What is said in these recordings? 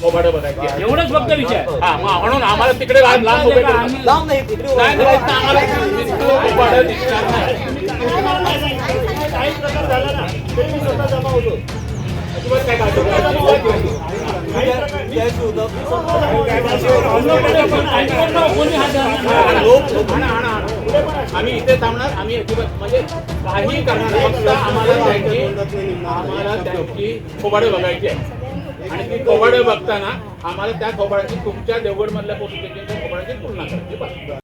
कोभाडे बघायचे आहे. एवढंच फक्त विचार. हा, म्हणून आम्हाला तिकडे लांब उभे करू नका. लांब नाही तिकडे उभं नाही, राहा. नाही, आम्हाला कोभाडे दिसणार नाही. काही प्रकार झाला ना तरी मी स्वतः जमा होतो. अजिबात काय काळजी करू नका. द्यायचं होतं. कोणी हात धरणार नाही. आम्ही इथे थांबणार. आम्ही अजिबात म्हणजे काही करणार नाही. फक्त आम्हाला त्यांची कोभाडे बघायची आहे आणि ती कोभाडे बघताना आम्हाला त्या कोभाड्याची तुमच्या देवगड मधल्या पोलीस स्टेशनच्या कोभाड्याची तुलना करायची बस.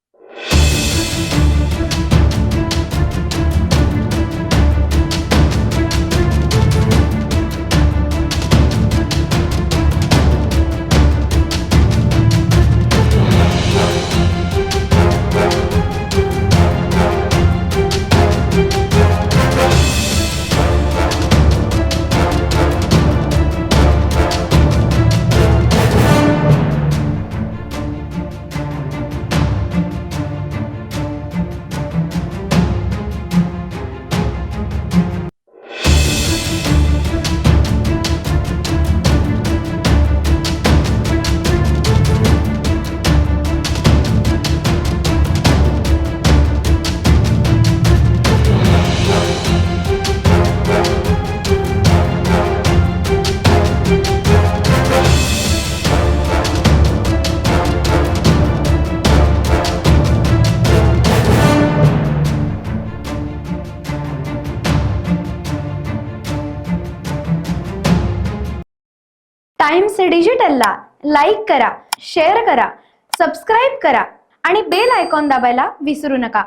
टाइम्स डिजिटलला लाईक करा, शेअर करा, सबस्क्राईब करा आणि बेल आयकॉन दाबायला विसरू नका.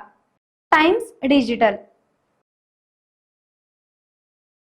Times digital.